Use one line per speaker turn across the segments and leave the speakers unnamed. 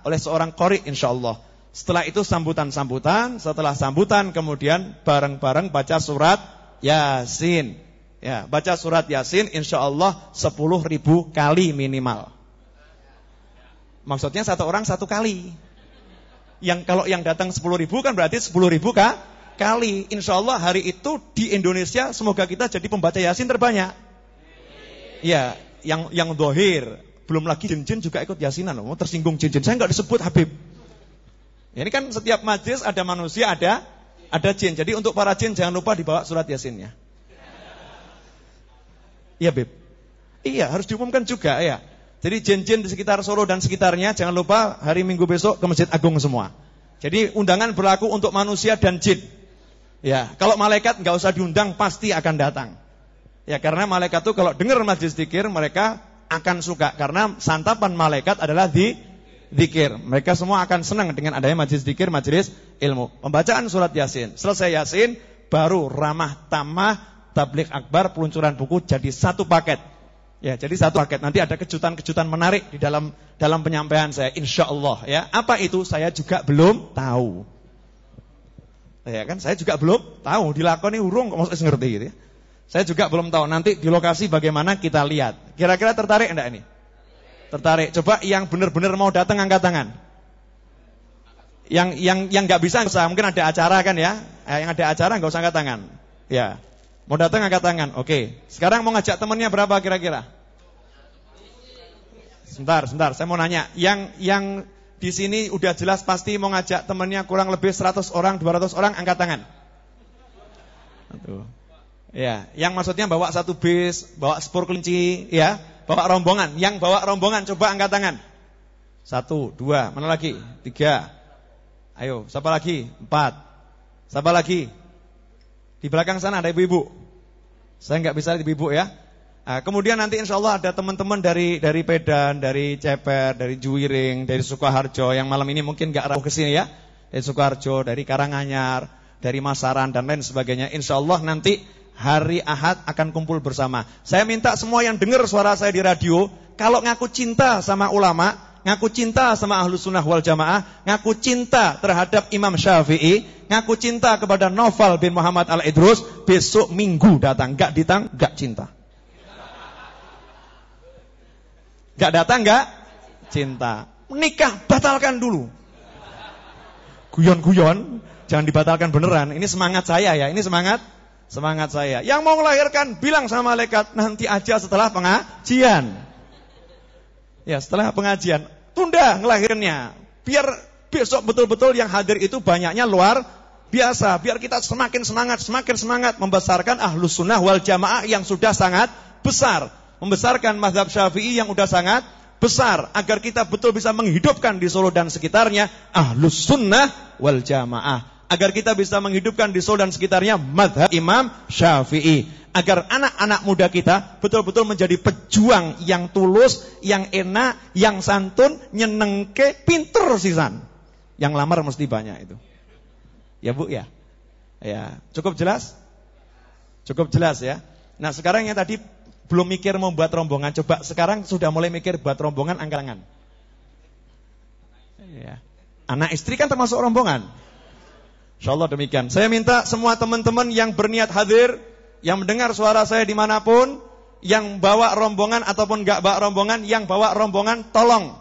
oleh seorang qori insyaallah. Setelah itu sambutan-sambutan, setelah sambutan kemudian bareng-bareng baca surat Yasin. Ya, baca surat Yasin insyaallah 10.000 kali minimal. Maksudnya satu orang satu kali. Kalau yang datang 10.000 kan berarti 10.000 kali. Insyaallah hari itu di Indonesia semoga kita jadi pembaca Yasin terbanyak. Ya, yang dohir. Belum lagi jin-jin juga ikut Yasinan. Tersinggung jin-jin. Saya enggak disebut Habib. Ya, ini kan setiap majlis ada manusia, ada jin. Jadi untuk para jin jangan lupa dibawa surat Yasinnya. Iya, Beb. Iya, harus diumumkan juga ya. Jadi jin-jin di sekitar Solo dan sekitarnya jangan lupa hari Minggu besok ke Masjid Agung semua. Jadi undangan berlaku untuk manusia dan jin. Ya, kalau malaikat enggak usah diundang pasti akan datang. Ya, karena malaikat itu kalau dengar majlis zikir mereka akan suka karena santapan malaikat adalah zikir. Mereka semua akan senang dengan adanya majlis zikir, majlis ilmu. Pembacaan surat Yasin. Selesai Yasin baru ramah tamah tabligh akbar peluncuran buku jadi satu paket. Ya, jadi satu paket. Nanti ada kejutan-kejutan menarik di dalam penyampaian saya insyaallah ya. Apa itu saya juga belum tahu. Ya kan, saya juga belum tahu dilakoni urung kok mesti ngerti gitu ya. Saya juga belum tahu. Nanti di lokasi bagaimana kita lihat. Kira-kira tertarik enggak ini? Tertarik. Coba yang benar-benar mau datang angkat tangan. Yang enggak bisa enggak usah, mungkin ada acara kan ya. Yang ada acara enggak usah angkat tangan. Ya. Mau datang angkat tangan. Oke. Sekarang mau ngajak temannya berapa kira-kira? Sebentar, saya mau nanya. Yang di sini udah jelas pasti mau ngajak temannya kurang lebih 100 orang, 200 orang angkat tangan. Tuh. Ya, yang maksudnya bawa satu bis, bawa spur kelinci, ya, bawa rombongan. Yang bawa rombongan coba angkat tangan. 1, 2, mana lagi? 3. Ayo, siapa lagi? 4. Siapa lagi? Di belakang sana ada ibu-ibu. Saya nggak bisa lihat ibu-ibu ya. Nah, kemudian nanti insya Allah ada teman-teman dari Medan, dari Ceper, dari Juwiring, dari Sukoharjo yang malam ini mungkin nggak rapuh kesini ya. Dari Sukoharjo, dari Karanganyar, dari Masaran dan lain sebagainya. Insya Allah nanti hari Ahad akan kumpul bersama. Saya minta semua yang dengar suara saya di radio, kalau ngaku cinta sama ulama, ngaku cinta sama Ahlus Sunnah wal Jamaah, ngaku cinta terhadap Imam Syafi'i, ngaku cinta kepada Naufal bin Muhammad Al-Idrus, besok Minggu datang, gak cinta. Gak datang, gak cinta. Menikah, batalkan dulu. Guyon-guyon, jangan dibatalkan beneran. Ini semangat saya ya, ini semangat saya. Yang mau melahirkan, bilang sama malaikat, nanti aja setelah pengajian. Ya, setelah pengajian, tunda ngelahirinnya. Biar besok betul-betul yang hadir itu banyaknya luar biasa. Biar kita semakin semangat membesarkan Ahlus Sunnah wal Jamaah yang sudah sangat besar. Membesarkan mazhab Syafi'i yang sudah sangat besar. Agar kita betul bisa menghidupkan di Solo dan sekitarnya Ahlus Sunnah wal Jamaah. Agar kita bisa menghidupkan di Solo dan sekitarnya mazhab Imam Syafi'i. Agar anak-anak muda kita betul-betul menjadi pejuang yang tulus, yang enak, yang santun, nyenengke, pinter sisan. Yang lamar mesti banyak itu. Ya Bu ya? Ya, cukup jelas? Cukup jelas ya. Nah sekarang yang tadi belum mikir mau buat rombongan, coba sekarang sudah mulai mikir buat rombongan angkat tangan. Ya. Anak istri kan termasuk rombongan. InsyaAllah demikian. Saya minta semua teman-teman yang berniat hadir, yang mendengar suara saya dimanapun, yang bawa rombongan ataupun gak bawa rombongan, yang bawa rombongan tolong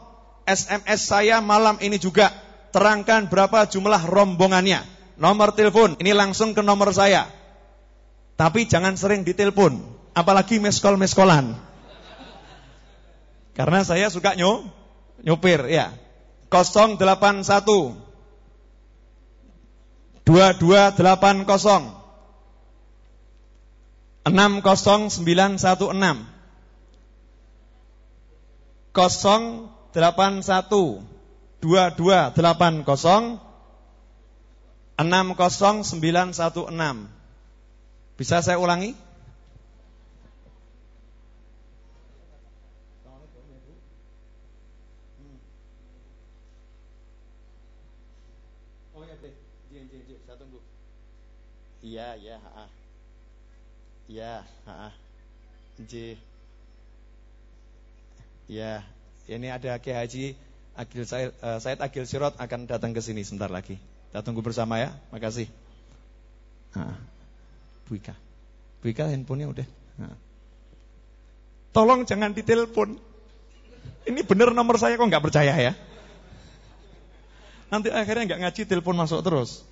SMS saya malam ini juga. Terangkan berapa jumlah rombongannya. Nomor telepon, ini langsung ke nomor saya. Tapi jangan sering ditelepon, apalagi meskol-meskolan. Karena saya suka nyupir ya. 081 2280 60916 081 2280 60916. Bisa saya ulangi? Oh ya, saya tunggu. Iya, iya, J. Ya, ini ada Kiai Haji Said Agil Sirot akan datang ke sini sebentar lagi. Kita tunggu bersama ya. Makasih. Bu Ika handphonenya udah. Tolong jangan ditelepon. Ini bener nomor saya kok nggak percaya ya. Nanti akhirnya nggak ngaji, telepon masuk terus.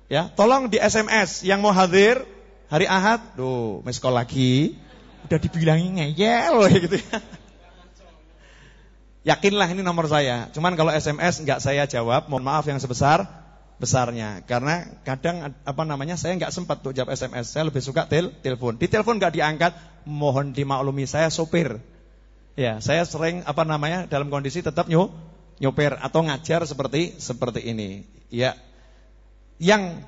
Ya, tolong di SMS yang mau hadir hari Ahad. Tuh, miss call lagi. Udah dibilangin ngeyel gitu ya. Yakinlah ini nomor saya. Cuman kalau SMS nggak saya jawab, mohon maaf yang sebesar-besarnya. Karena kadang saya nggak sempat untuk jawab SMS. Saya lebih suka telepon. Di telepon nggak diangkat, mohon dimaklumi saya sopir. Ya, saya sering dalam kondisi tetap nyopir atau ngajar seperti ini. Ya, yang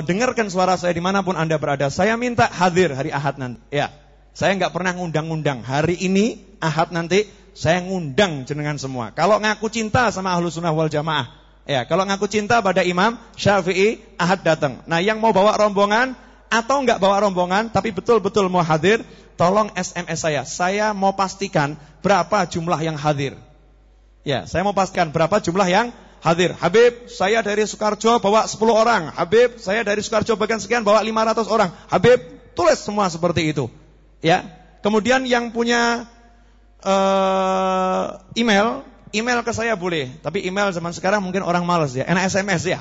dengarkan suara saya dimanapun Anda berada, saya minta hadir hari Ahad nanti. Ya, saya nggak pernah ngundang-ngundang. Hari ini Ahad nanti saya ngundang jenengan semua. Kalau ngaku cinta sama Ahlus Sunnah wal Jamaah, ya, kalau ngaku cinta pada Imam Syafi'i, Ahad datang. Nah, yang mau bawa rombongan atau nggak bawa rombongan, tapi betul-betul mau hadir, tolong SMS saya. Saya mau pastikan berapa jumlah yang hadir. Ya, saya mau pastikan berapa jumlah yang hadir. Habib, saya dari Sukarjo bawa 10 orang. Habib, saya dari Sukarjo bagian sekian bawa 500 orang. Habib, tulis semua seperti itu. Ya. Kemudian yang punya email ke saya boleh. Tapi email zaman sekarang mungkin orang malas ya. Enak SMS ya.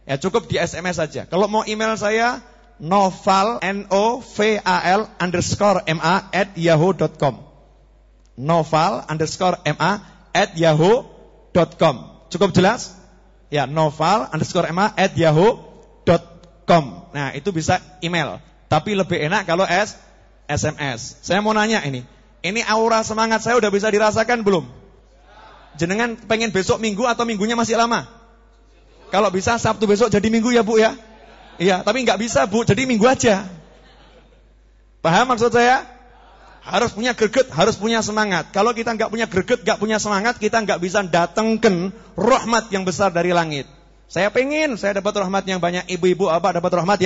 Ya, cukup di SMS saja. Kalau mau email saya Noval @yahoo.com. Noval_ma@yahoo.com. Cukup jelas? Ya, noval_ma@yahoo.com. Nah, itu bisa email. Tapi lebih enak kalau SMS. Saya mau nanya ini aura semangat saya udah bisa dirasakan belum? Jenengan pengen besok Minggu atau minggunya masih lama? Kalau bisa Sabtu besok jadi Minggu ya Bu ya? Iya, tapi nggak bisa Bu, jadi Minggu aja. Paham maksud saya? Harus punya greget, harus punya semangat. Kalau kita nggak punya greget, nggak punya semangat, kita nggak bisa datangkan rahmat yang besar dari langit. Saya pengen, saya dapat rahmat yang banyak. Ibu-ibu dapat rahmat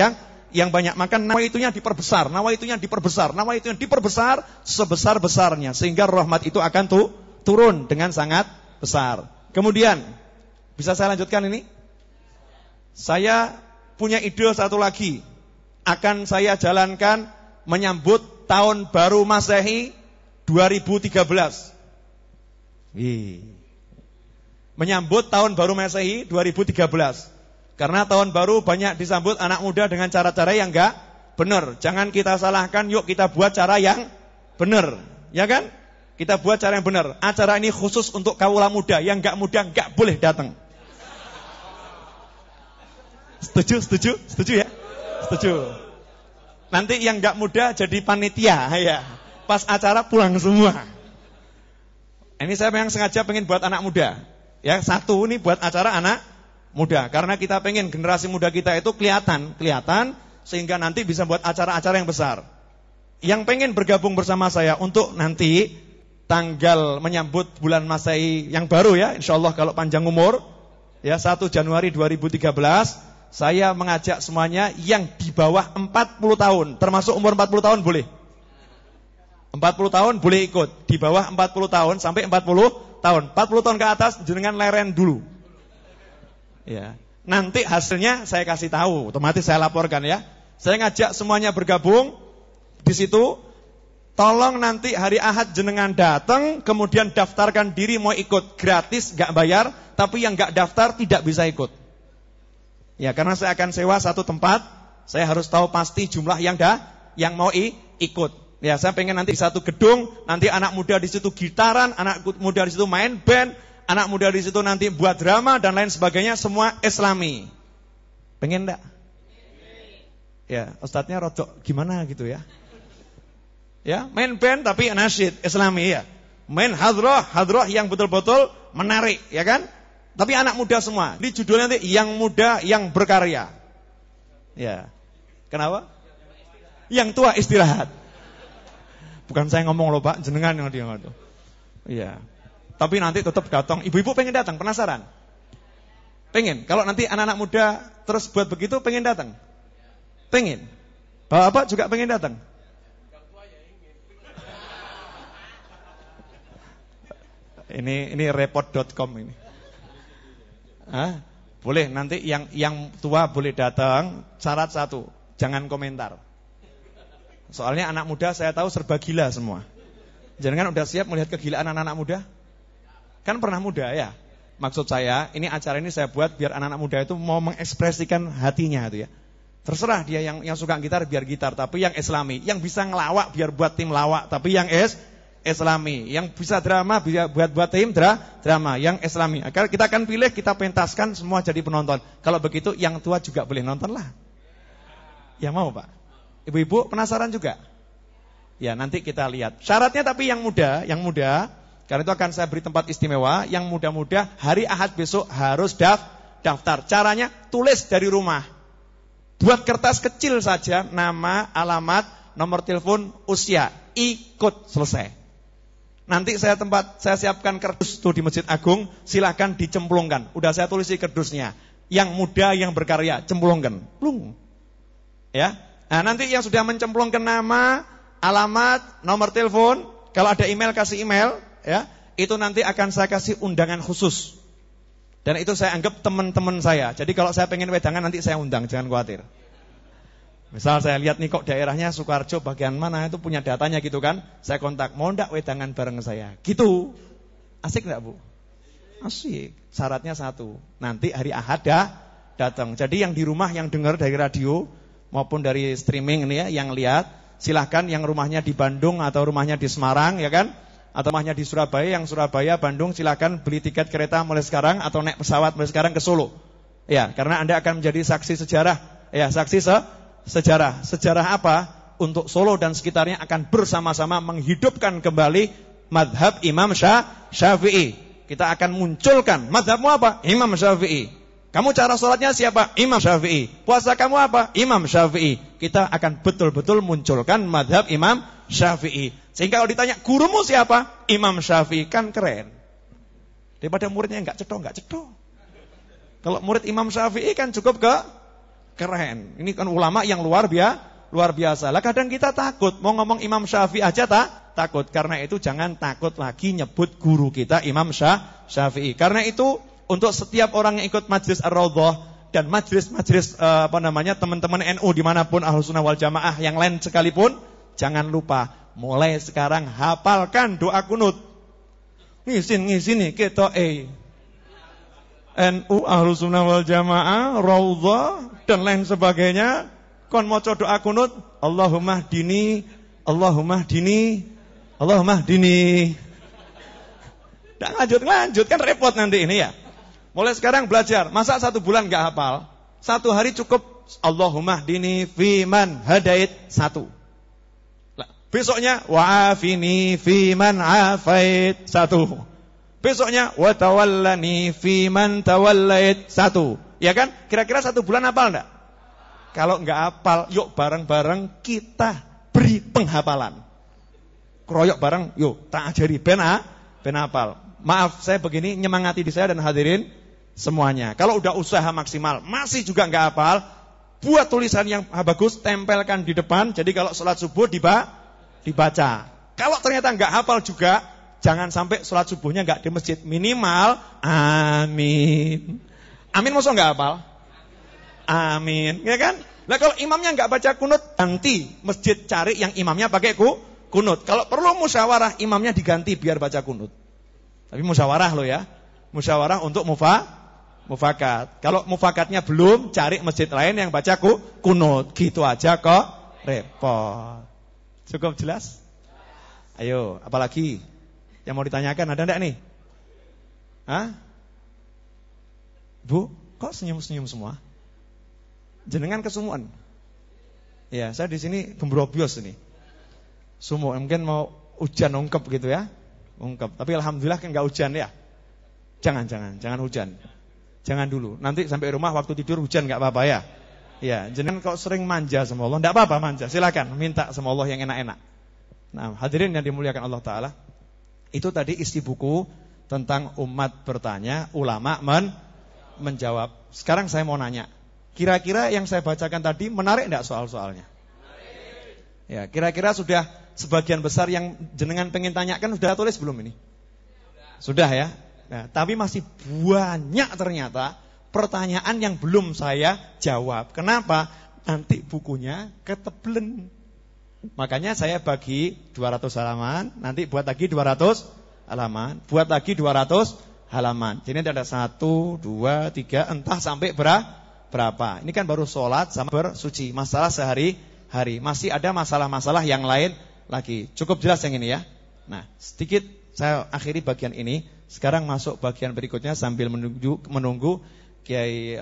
yang banyak. Maka nawaitunya diperbesar, nawaitunya diperbesar sebesar-besarnya. Sehingga rahmat itu akan turun dengan sangat besar. Kemudian, bisa saya lanjutkan ini? Saya punya ide satu lagi. Akan saya jalankan menyambut Tahun Baru Masehi 2013. Menyambut Tahun Baru Masehi 2013. Karena tahun baru banyak disambut anak muda dengan cara-cara yang enggak benar. Jangan kita salahkan, yuk kita buat cara yang benar. Ya kan? Kita buat cara yang benar. Acara ini khusus untuk kaula muda. Yang enggak muda enggak boleh datang. Setuju ya? Setuju. Nanti yang enggak muda jadi panitia ya. Pas acara pulang semua. Ini saya memang sengaja pengen buat anak muda. Ya, satu ini buat acara anak muda. Karena kita pengen generasi muda kita itu kelihatan sehingga nanti bisa buat acara-acara yang besar. Yang pengen bergabung bersama saya untuk nanti tanggal menyambut bulan Masehi yang baru ya, insyaallah kalau panjang umur ya 1 Januari 2013. Saya mengajak semuanya yang di bawah 40 tahun, termasuk umur 40 tahun boleh. 40 tahun boleh ikut, di bawah 40 tahun sampai 40 tahun. 40 tahun ke atas jenengan leren dulu. Ya. Nanti hasilnya saya kasih tahu, otomatis saya laporkan ya. Saya ngajak semuanya bergabung di situ. Tolong nanti hari Ahad jenengan datang, kemudian daftarkan diri mau ikut gratis, enggak bayar, tapi yang enggak daftar tidak bisa ikut. Ya, karena saya akan sewa satu tempat, saya harus tahu pasti jumlah yang mau ikut. Ya, saya pengen nanti di satu gedung, nanti anak muda di situ gitaran, anak muda di situ main band, anak muda di situ nanti buat drama dan lain sebagainya, semua Islami. Pengen enggak? Ya, ustadznya rodok gimana gitu ya. Ya, main band tapi nasyid Islami ya. Main hadroh yang betul-betul menarik, ya kan? Tapi anak muda semua. Di judulnya nanti yang muda yang berkarya. Ya. Kenapa? Yang tua istirahat. Bukan saya ngomong loh Pak, jenengan yang dia ngomong. Iya. Tapi nanti tetap datang. Ibu-ibu pengen datang, penasaran? Pengen. Kalau nanti anak-anak muda terus buat begitu, pengen datang? Pengen. Bapak juga pengen datang? Ini repot.com ini. Boleh, nanti yang tua boleh datang. Syarat satu, jangan komentar. Soalnya anak muda saya tahu serba gila semua. Jangan udah siap melihat kegilaan anak-anak muda? Kan pernah muda ya. Maksud saya, ini acara ini saya buat biar anak-anak muda itu mau mengekspresikan hatinya itu ya. Terserah dia yang suka gitar biar gitar, tapi yang islami. Yang bisa ngelawak biar buat tim lawak, tapi yang islami. Yang bisa drama biar buat tim drama, yang islami. Kita akan pilih, kita pentaskan semua jadi penonton. Kalau begitu yang tua juga boleh nonton lah. Ya mau Pak? Ibu-ibu penasaran juga? Ya nanti kita lihat. Syaratnya tapi yang muda, karena itu akan saya beri tempat istimewa. Yang muda-muda hari Ahad besok harus daftar. Caranya tulis dari rumah. Buat kertas kecil saja, nama, alamat, nomor telepon, usia, ikut, selesai. Nanti saya siapkan kardus tuh di Masjid Agung, silakan dicemplungkan. Udah saya tulis di kardusnya. Yang muda yang berkarya, cemplungkan. Plung. Ya. Nah, nanti yang sudah mencemplungkan nama, alamat, nomor telepon, kalau ada email kasih email, ya. Itu nanti akan saya kasih undangan khusus. Dan itu saya anggap teman-teman saya. Jadi kalau saya pengen wedangan nanti saya undang, jangan khawatir. Misal saya lihat nih kok daerahnya Sukoharjo bagian mana itu punya datanya gitu kan. Saya kontak, mau enggak wedangan bareng saya? Gitu. Asik enggak Bu? Asik. Syaratnya satu, nanti hari Ahad datang. Jadi yang di rumah yang dengar dari radio maupun dari streaming ini ya, yang lihat, silahkan yang rumahnya di Bandung atau rumahnya di Semarang ya kan, atau rumahnya di Surabaya, yang Surabaya, Bandung silahkan beli tiket kereta mulai sekarang atau naik pesawat mulai sekarang ke Solo. Ya, karena Anda akan menjadi saksi sejarah. Ya, saksi sejarah. Sejarah apa? Untuk Solo dan sekitarnya akan bersama-sama menghidupkan kembali mazhab Imam Syafi'i. Kita akan munculkan mazhabmu apa? Imam Syafi'i. Kamu cara sholatnya siapa? Imam Syafi'i. Puasa kamu apa? Imam Syafi'i. Kita akan betul-betul munculkan mazhab Imam Syafi'i. Sehingga kalau ditanya, gurumu siapa? Imam Syafi'i. Kan keren. Daripada muridnya enggak cetok. Kalau murid Imam Syafi'i kan cukup keren. Ini kan ulama yang luar biasa. Lah kadang kita takut. Mau ngomong Imam Syafi'i aja takut. Karena itu jangan takut lagi nyebut guru kita Imam Syafi'i. Karena itu untuk setiap orang yang ikut Majlis Ar-Raudhah dan majlis-majlis teman-teman NU dimanapun Ahlussunnah wal Jamaah yang lain sekalipun, jangan lupa mulai sekarang hafalkan doa kunut. Ngisin kita NU Ahlussunnah wal Jamaah, Raudhah dan lain sebagainya, kon maca doa kunut, Allahumma hdini. Nggak lanjut kan repot nanti ini ya. Mulai sekarang belajar. Masa 1 bulan gak hafal? 1 hari cukup. Allahumma hdini fiman hadait 1. Besoknya wa'afini fiman afait 1. Besoknya wa tawallani fiman tawallait 1. Ya kan? Kira-kira 1 bulan hafal enggak? Kalau enggak hafal, yuk bareng-bareng kita beri penghafalan. Keroyok bareng, yuk tak ajari ben hafal. Maaf saya begini nyemangati di saya dan hadirin semuanya. Kalau udah usaha maksimal masih juga enggak hafal, buat tulisan yang bagus, tempelkan di depan. Jadi kalau sholat subuh dibaca. Kalau ternyata enggak hafal juga, jangan sampai sholat subuhnya enggak di masjid. Minimal amin. Amin maksud enggak hafal? Amin, ya kan? Nah kalau imamnya enggak baca kunut, nanti masjid cari yang imamnya pakai kunut. Kalau perlu musyawarah, imamnya diganti biar baca kunut. Tapi musyawarah loh ya. Musyawarah untuk mufakat. Kalau mufakatnya belum, cari masjid lain yang baca kunut. Gitu aja kok repot. Cukup jelas? Ayo, apalagi yang mau ditanyakan, ada enggak nih? Hah? Bu, kok senyum-senyum semua? Jenengan kesumuan? Ya, saya di sini gembrobios ini. Sumu, mungkin mau hujan ungkep gitu ya. Ungkep. Tapi alhamdulillah kan enggak hujan ya. Jangan hujan. Jangan dulu. Nanti sampai rumah waktu tidur hujan enggak apa-apa ya. Ya, jangan kalau sering manja sama Allah, enggak apa-apa manja. Silakan minta sama Allah yang enak-enak. Nah, hadirin yang dimuliakan Allah taala, itu tadi isi buku tentang umat bertanya, ulama menjawab. Sekarang saya mau nanya. Kira-kira yang saya bacakan tadi menarik enggak soal-soalnya? Ya, kira-kira sudah sebagian besar yang jenengan pengen tanyakan sudah tulis belum ini? Sudah ya? Nah, tapi masih banyak ternyata pertanyaan yang belum saya jawab. Kenapa? Nanti bukunya ketebelen. Makanya saya bagi 200 halaman, nanti buat lagi 200 halaman, buat lagi 200 halaman. Jadi ada 1, 2, 3, entah sampai berapa. Ini kan baru sholat sama bersuci, masalah sehari-hari. Masih ada masalah-masalah yang lain lagi. Cukup jelas yang ini ya. Nah, sedikit saya akhiri bagian ini. Sekarang masuk bagian berikutnya sambil menunggu Kiai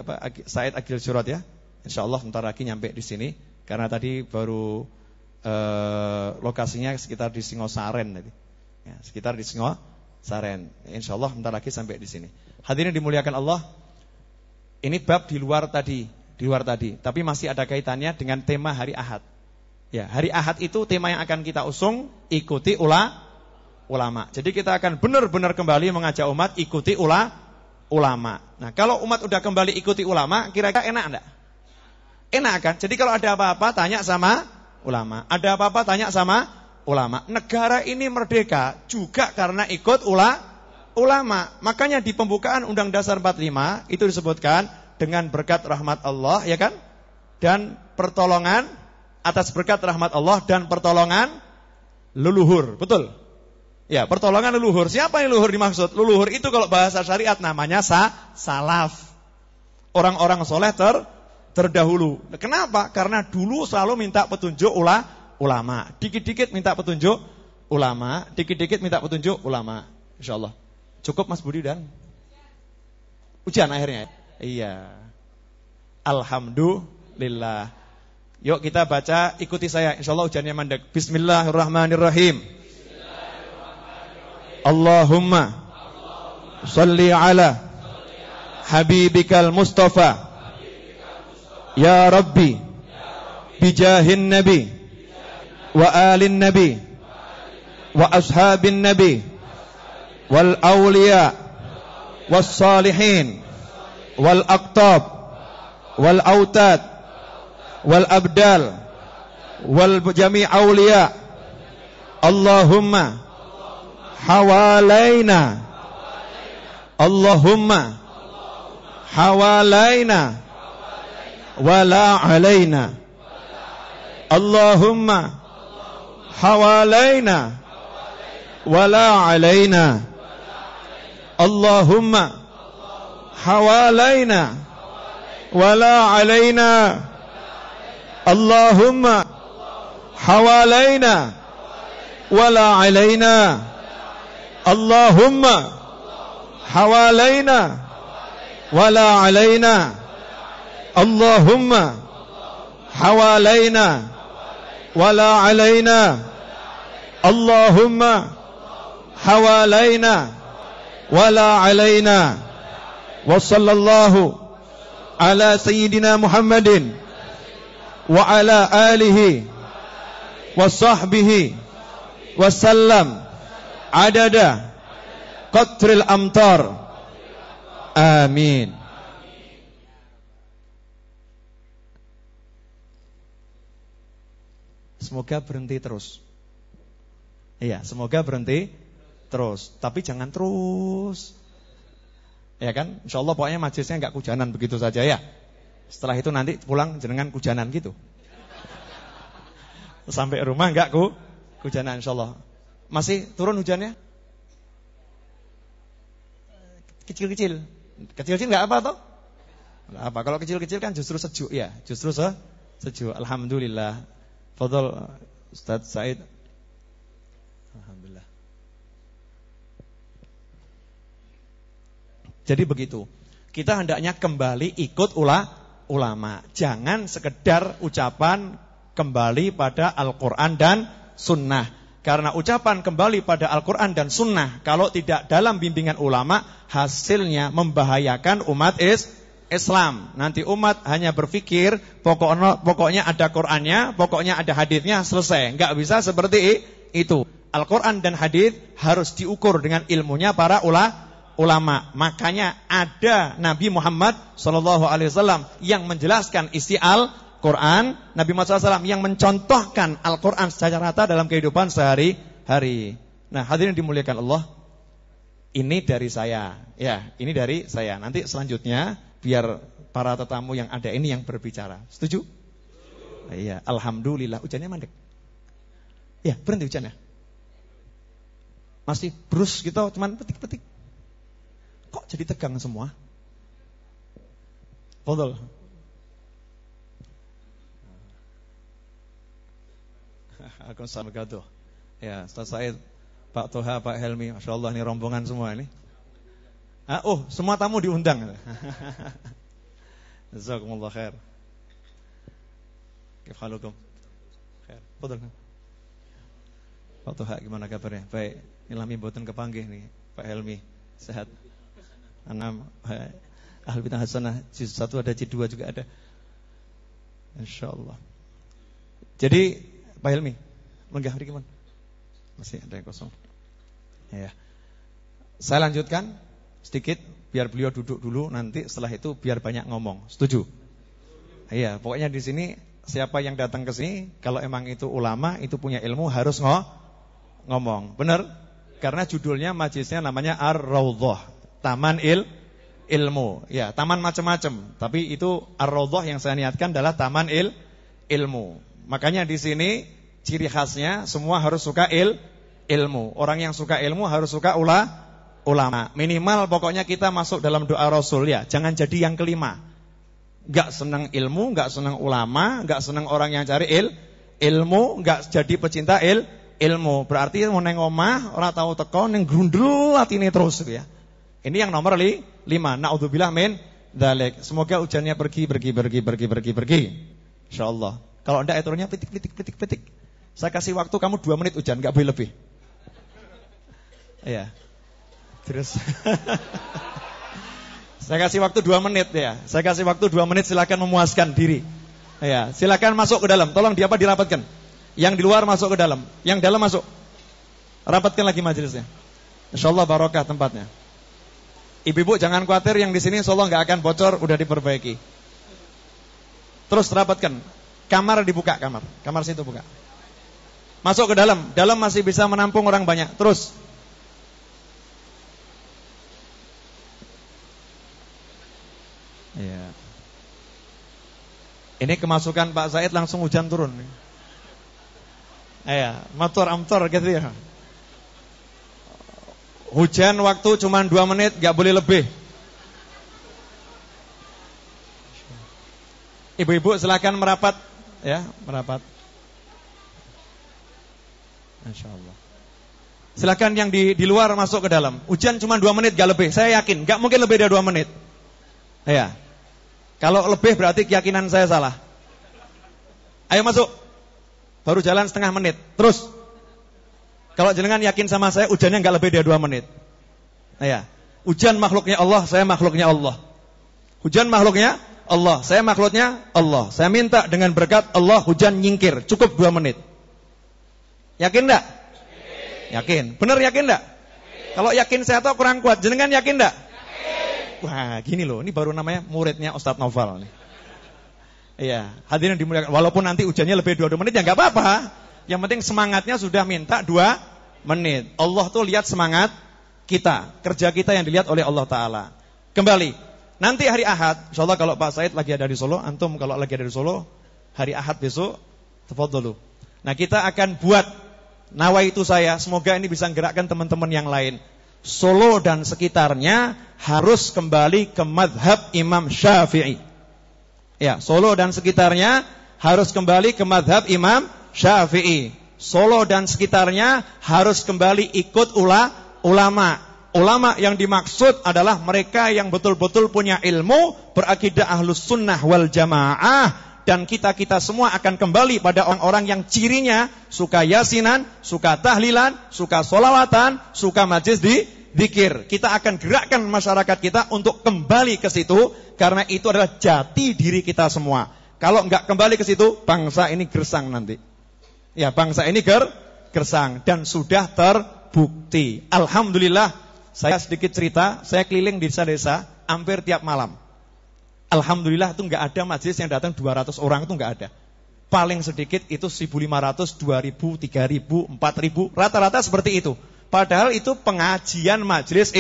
Said Agil Surat ya. Insyaallah sebentar lagi nyampe di sini karena tadi baru lokasinya sekitar di Singosaren tadi. Ya, sekitar di Singosaren. Insyaallah sebentar lagi sampai di sini. Hadirin dimuliakan Allah. Ini bab di luar tadi, tapi masih ada kaitannya dengan tema hari Ahad. Ya, hari Ahad itu tema yang akan kita usung, ikuti ulama. Jadi kita akan benar-benar kembali mengajak umat ikuti ulama. Nah, kalau umat udah kembali ikuti ulama, kira-kira enak enggak? Enak kan? Jadi kalau ada apa-apa tanya sama ulama. Ada apa-apa tanya sama ulama. Negara ini merdeka juga karena ikut ulama. Makanya di pembukaan Undang Dasar 45 itu disebutkan dengan berkat rahmat Allah, ya kan? Dan pertolongan atas berkat rahmat Allah dan pertolongan leluhur. Betul? Ya, pertolongan leluhur. Siapa yang leluhur dimaksud? Leluhur itu kalau bahasa syariat namanya salaf. Orang-orang soleh terdahulu. Kenapa? Karena dulu selalu minta petunjuk ulama. Dikit-dikit minta petunjuk ulama. Dikit-dikit minta petunjuk ulama. InsyaAllah. Cukup Mas Budi dan ujian akhirnya. Iya. Alhamdulillah. Yuk kita baca, ikuti saya. InsyaAllah ujiannya mandek. Bismillahirrahmanirrahim. Allahumma salli ala habibikal Mustafa ya Rabbi bijahin Nabi wa alin Nabi wa ashabin Nabi wal awliya was salihin wal aqtab wal autad wal abdal wal jami' awliya Allahumma hawalaina Allahumma hawalaina wala alaina Allahumma hawalaina wala alaina Allahumma hawalaina wala alaina Allahumma hawalaina wala alaina Allahumma hawalaina wala alaina Allahumma hawalaina wala alaina Allahumma hawalaina wala alaina wa sallallahu ala sayyidina Muhammadin wa ala alihi wa sahbihi wa sallam adada qatril amtar. Amin. Semoga berhenti terus. Iya, semoga berhenti terus. Tapi jangan terus. Ya kan? InsyaAllah pokoknya majelisnya enggak kujanan begitu saja ya. Setelah itu nanti pulang jenengan kujanan gitu. Sampai rumah enggak kujanan insyaallah. Masih turun hujannya? Kecil-kecil. Kecil-kecil enggak apa toh? Enggak apa. Kalau kecil-kecil kan justru sejuk ya, justru sejuk. Alhamdulillah. Fadhil Ustaz Said. Alhamdulillah. Jadi begitu. Kita hendaknya kembali ikut ulama. Jangan sekedar ucapan kembali pada Al-Qur'an dan Sunnah. Karena ucapan kembali pada Al-Quran dan Sunnah kalau tidak dalam bimbingan ulama, hasilnya membahayakan umat Islam. Nanti umat hanya berpikir pokoknya ada Qur'annya, pokoknya ada hadisnya, selesai. Enggak bisa seperti itu. Al-Quran dan hadis harus diukur dengan ilmunya para ulama. Makanya ada Nabi Muhammad SAW yang menjelaskan isi Al-Quran, Nabi Muhammad SAW yang mencontohkan Al-Quran secara rata dalam kehidupan sehari-hari. Nah, hadirin dimuliakan Allah, Ini dari saya. Ya, ini dari saya. Nanti selanjutnya biar para tetamu yang ada ini yang berbicara. Setuju? Iya, alhamdulillah. Hujannya mandek. Ya, berhenti hujannya. Masih brus gitu, cuman petik-petik. Kok jadi tegang semua? Betul. Aku sama gaduh. Ya, Ustaz Said, Pak Toha, Pak Helmi, Masya Allah ini rombongan semua ini. Oh, semua tamu diundang. Jazakumullah khair. Kaifalukum? Khair. Betul. Pak Toha gimana kabarnya? Baik. Ilhami mboten kepanggih nih, Pak Helmi. Sehat. Anam Ahli Bid'ah Hasanah juz 1 ada, juz 2 juga ada. Insyaallah. Jadi Pak Helmi, lenggah mriki mon. Masih ada yang kosong. Ya. Saya lanjutkan sedikit biar beliau duduk dulu, nanti setelah itu biar banyak ngomong. Setuju? Iya, pokoknya di sini siapa yang datang ke sini kalau emang itu ulama, itu punya ilmu harus ngomong. Benar? Karena judulnya majlisnya namanya Ar-Raudhah, Taman Ilmu. Ya, taman macam-macam, tapi itu Ar-Raudhah yang saya niatkan adalah taman ilmu. Makanya di sini ciri khasnya semua harus suka ilmu. Orang yang suka ilmu harus suka ulama. Minimal pokoknya kita masuk dalam doa Rasul ya. Jangan jadi yang kelima. Gak senang ilmu, gak senang ulama, gak senang orang yang cari ilmu, gak jadi pecinta ilmu. Berarti mau neng omah, orang tahu teko neng grundel atine terus ya. Ini yang nomor 5. Naudzubillah min dzalik. Semoga hujannya pergi. Insyaallah. Kalau enggak turunnya petik. Saya kasih waktu kamu 2 menit hujan, enggak boleh lebih. Iya. Terus saya kasih waktu 2 menit ya. Saya kasih waktu 2 menit, silakan memuaskan diri. Ya, silakan masuk ke dalam. Tolong dirapatkan. Yang di luar masuk ke dalam, yang dalam masuk. Rapatkan lagi majelisnya. Insyaallah barokah tempatnya. Ibu-ibu jangan khawatir, yang di sini insyaallah enggak akan bocor, udah diperbaiki. Terus rapatkan. Kamar dibuka, kamar situ buka. Masuk ke dalam masih bisa menampung orang banyak. Terus. Iya. Ini kemasukan Pak Said langsung hujan turun. Iya, amtor gitu ya. Hujan waktu cuma 2 menit, gak boleh lebih. Ibu-ibu silakan merapat ya, merapat. Insyaallah. Silakan yang di luar masuk ke dalam. Hujan cuma 2 menit gak lebih. Saya yakin gak mungkin lebih dari 2 menit. Ya. Kalau lebih berarti keyakinan saya salah. Ayo masuk. Baru jalan setengah menit. Terus. Kalau jenengan yakin sama saya, hujannya gak lebih dari 2 menit. Ya. Hujan makhluknya Allah, saya makhluknya Allah. Hujan makhluknya Allah, saya makhluknya Allah. Saya minta dengan berkat Allah hujan nyingkir. Cukup 2 menit. Yakin enggak? Yakin. Benar yakin enggak? Kalau yakin saya tahu kurang kuat. Jenengan yakin enggak? Wah, gini loh. Ini baru namanya muridnya Ustadz Noval. Iya, hadirin dimuliakan. Walaupun nanti hujannya lebih 2 menit ya enggak apa-apa. Yang penting semangatnya sudah minta 2 menit. Allah tuh lihat semangat kita, kerja kita yang dilihat oleh Allah Ta'ala. Kembali. Nanti hari Ahad, insyaallah kalau Pak Said lagi ada di Solo, antum kalau lagi ada di Solo, hari Ahad besok, tafadhalu. Nah, kita akan buat nawaitu saya, semoga ini bisa menggerakkan teman-teman yang lain. Solo dan sekitarnya harus kembali ke mazhab Imam Syafi'i. Ya, Solo dan sekitarnya harus kembali ke mazhab Imam Syafi'i. Solo dan sekitarnya harus kembali ikut ulama. Ulama yang dimaksud adalah mereka yang betul-betul punya ilmu, berakidah ahlus sunnah wal jamaah. Dan kita-kita semua akan kembali pada orang-orang yang cirinya suka yasinan, suka tahlilan, suka solawatan, suka majlis di dzikir. Kita akan gerakkan masyarakat kita untuk kembali ke situ, karena itu adalah jati diri kita semua. Kalau enggak kembali ke situ, bangsa ini gersang nanti. Ya, bangsa ini gersang dan sudah terbukti. Alhamdulillah. Saya sedikit cerita, saya keliling di desa-desa hampir tiap malam. Alhamdulillah itu enggak ada majelis yang datang 200 orang, itu enggak ada. Paling sedikit itu 1.500, 2.000, 3.000, 4.000, rata-rata seperti itu. Padahal itu pengajian majelis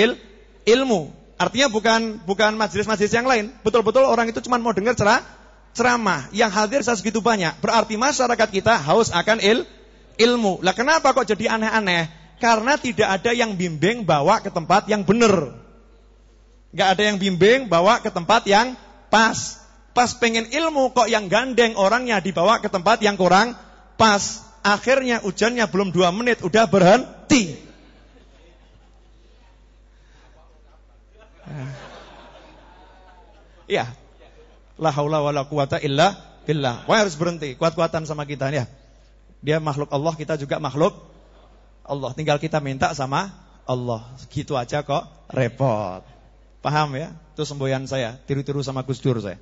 ilmu. Artinya bukan majelis-majelis yang lain. Betul-betul orang itu cuma mau dengar ceramah. Yang hadir segitu banyak. Berarti masyarakat kita haus akan ilmu. Lah kenapa kok jadi aneh-aneh? Karena tidak ada yang bimbing bawa ke tempat yang benar. Gak ada yang bimbing bawa ke tempat yang pas. Pas pengen ilmu kok yang gandeng orangnya dibawa ke tempat yang kurang pas. Akhirnya hujannya belum 2 menit udah berhenti. Ya. La haula wala quwata illa billah. Wah, harus berhenti. Kuat-kuatan sama kita ya. Dia makhluk Allah, kita juga makhluk Allah. Tinggal kita minta sama Allah. Gitu aja kok repot. Paham ya? Itu semboyan saya. Tiru-tiru sama Gus Dur saya.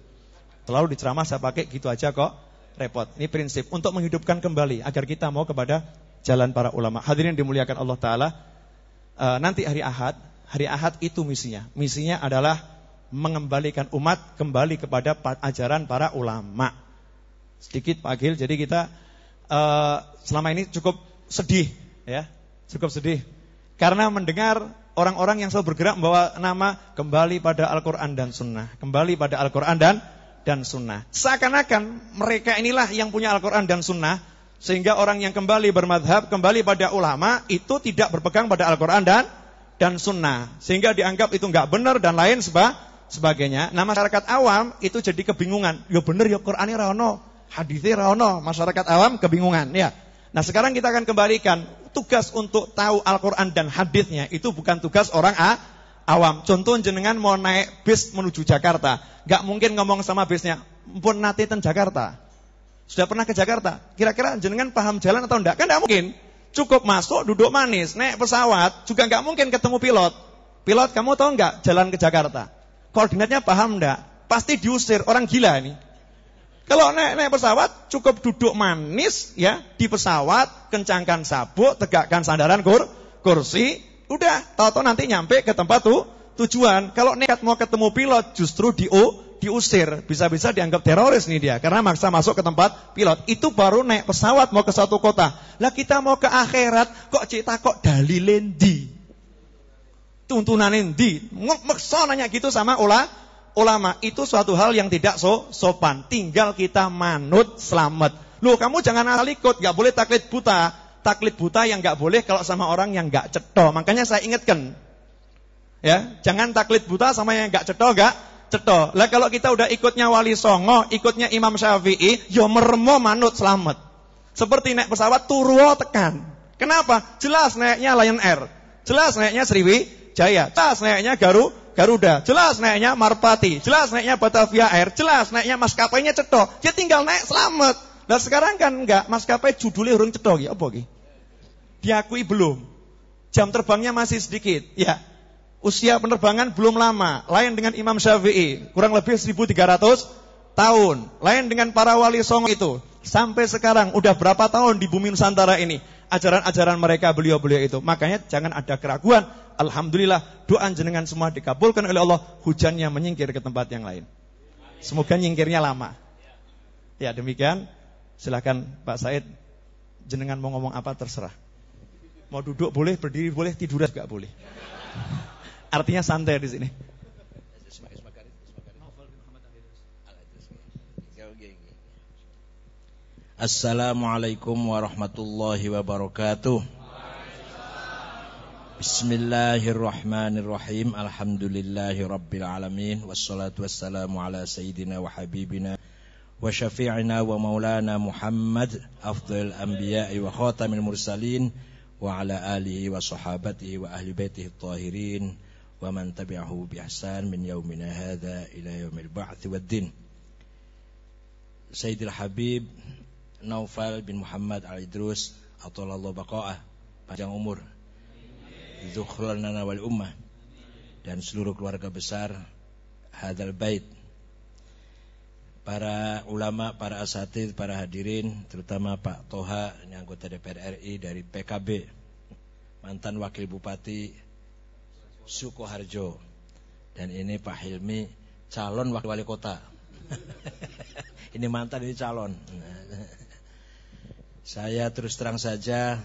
Selalu diceramah saya pakai gitu aja kok repot. Ini prinsip untuk menghidupkan kembali agar kita mau kepada jalan para ulama. Hadirin dimuliakan Allah Ta'ala. Nanti hari Ahad itu misinya. Misinya adalah mengembalikan umat kembali kepada ajaran para ulama. Sedikit Pak Agil, jadi kita selama ini cukup sedih ya. Cukup sedih karena mendengar orang-orang yang selalu bergerak membawa nama kembali pada Al-Quran dan Sunnah. Kembali pada Al-Quran dan Sunnah. Seakan-akan mereka inilah yang punya Al-Quran dan Sunnah. Sehingga orang yang kembali bermadhab, kembali pada ulama, itu tidak berpegang pada Al-Quran dan Sunnah. Sehingga dianggap itu enggak benar dan lain sebagainya. Nah masyarakat awam itu jadi kebingungan. Ya benar ya Qurannya ra ono, hadisnya ra ono. Masyarakat awam kebingungan ya. Nah sekarang kita akan kembalikan tugas untuk tahu Al-Quran dan hadisnya itu bukan tugas orang awam. Contoh jenengan mau naik bis menuju Jakarta, gak mungkin ngomong sama bisnya, pun nate ten Jakarta. Sudah pernah ke Jakarta? Kira-kira jenengan paham jalan atau enggak? Kan enggak mungkin. Cukup masuk, duduk manis, naik pesawat, juga enggak mungkin ketemu pilot. Pilot, kamu tahu enggak jalan ke Jakarta? Koordinatnya paham enggak? Pasti diusir, orang gila ini. Kalau naik pesawat, cukup duduk manis ya di pesawat, kencangkan sabuk, tegakkan sandaran kursi, udah, tahu-tahu nanti nyampe ke tempat tujuan. Kalau nekat mau ketemu pilot, justru diusir. Bisa-bisa dianggap teroris nih dia, karena maksa masuk ke tempat pilot. Itu baru naik pesawat mau ke suatu kota. Lah kita mau ke akhirat, kok cerita kok dalilin di? Tuntunanin di? Maksa nanya gitu sama ulama. Itu suatu hal yang tidak sopan. Tinggal kita manut selamat. Loh kamu jangan asal ikut, gak boleh taklid buta. Taklid buta yang gak boleh kalau sama orang yang gak cetho. Makanya saya ingatkan ya, jangan taklid buta sama yang gak cetho. Lah kalau kita udah ikutnya Wali Songo, ikutnya Imam Syafi'i, yo meremo manut selamat. Seperti naik pesawat turuo tekan. Kenapa? Jelas naiknya Lion Air, jelas naiknya Sriwijaya, jelas naiknya Garuda, jelas naiknya Marpati, jelas naiknya Batavia Air, jelas naiknya maskapainya cetho. Ya tinggal naik selamat. Nah sekarang kan enggak, maskapai judulnya urung cetho iki apa iki? Diakui belum. Jam terbangnya masih sedikit. Ya. Usia penerbangan belum lama. Lain dengan Imam Syafi'i, kurang lebih 1300 tahun. Lain dengan para wali songo itu. Sampai sekarang udah berapa tahun di bumi Nusantara ini ajaran-ajaran mereka beliau-beliau itu. Makanya jangan ada keraguan. Alhamdulillah doa jenengan semua dikabulkan oleh Allah. Hujannya menyingkir ke tempat yang lain. Semoga nyingkirnya lama. Ya demikian. Silakan Pak Said, jenengan mau ngomong apa terserah. Mau duduk boleh, berdiri boleh, tidur juga boleh. Artinya santai di sini.
Assalamualaikum warahmatullahi wabarakatuh. Bismillahirrahmanirrahim. Alhamdulillahi rabbil alamin. Wassalatu wassalamu ala sayyidina wa habibina wa syafi'ina wa maulana Muhammad afdal anbiya'i wa khatamil mursalin wa ala alihi wa sahabatihi wa ahli baitihi tahirin wa man tabi'ahu bi ihsan min yaumina hadza ila yaumil ba'ts waddin. Sayyidil Habib Naufal bin Muhammad Al-Idrus atalallahu baqa'ah, panjang umur, dzukhran lana wal ummah, dan seluruh keluarga besar hadzal bait, para ulama, para asatidz, para hadirin, terutama Pak Toha, yang anggota DPR RI dari PKB, mantan wakil bupati Sukoharjo, dan ini Pak Hilmi, calon wakil wali kota. Ini mantan, ini calon. Saya terus terang saja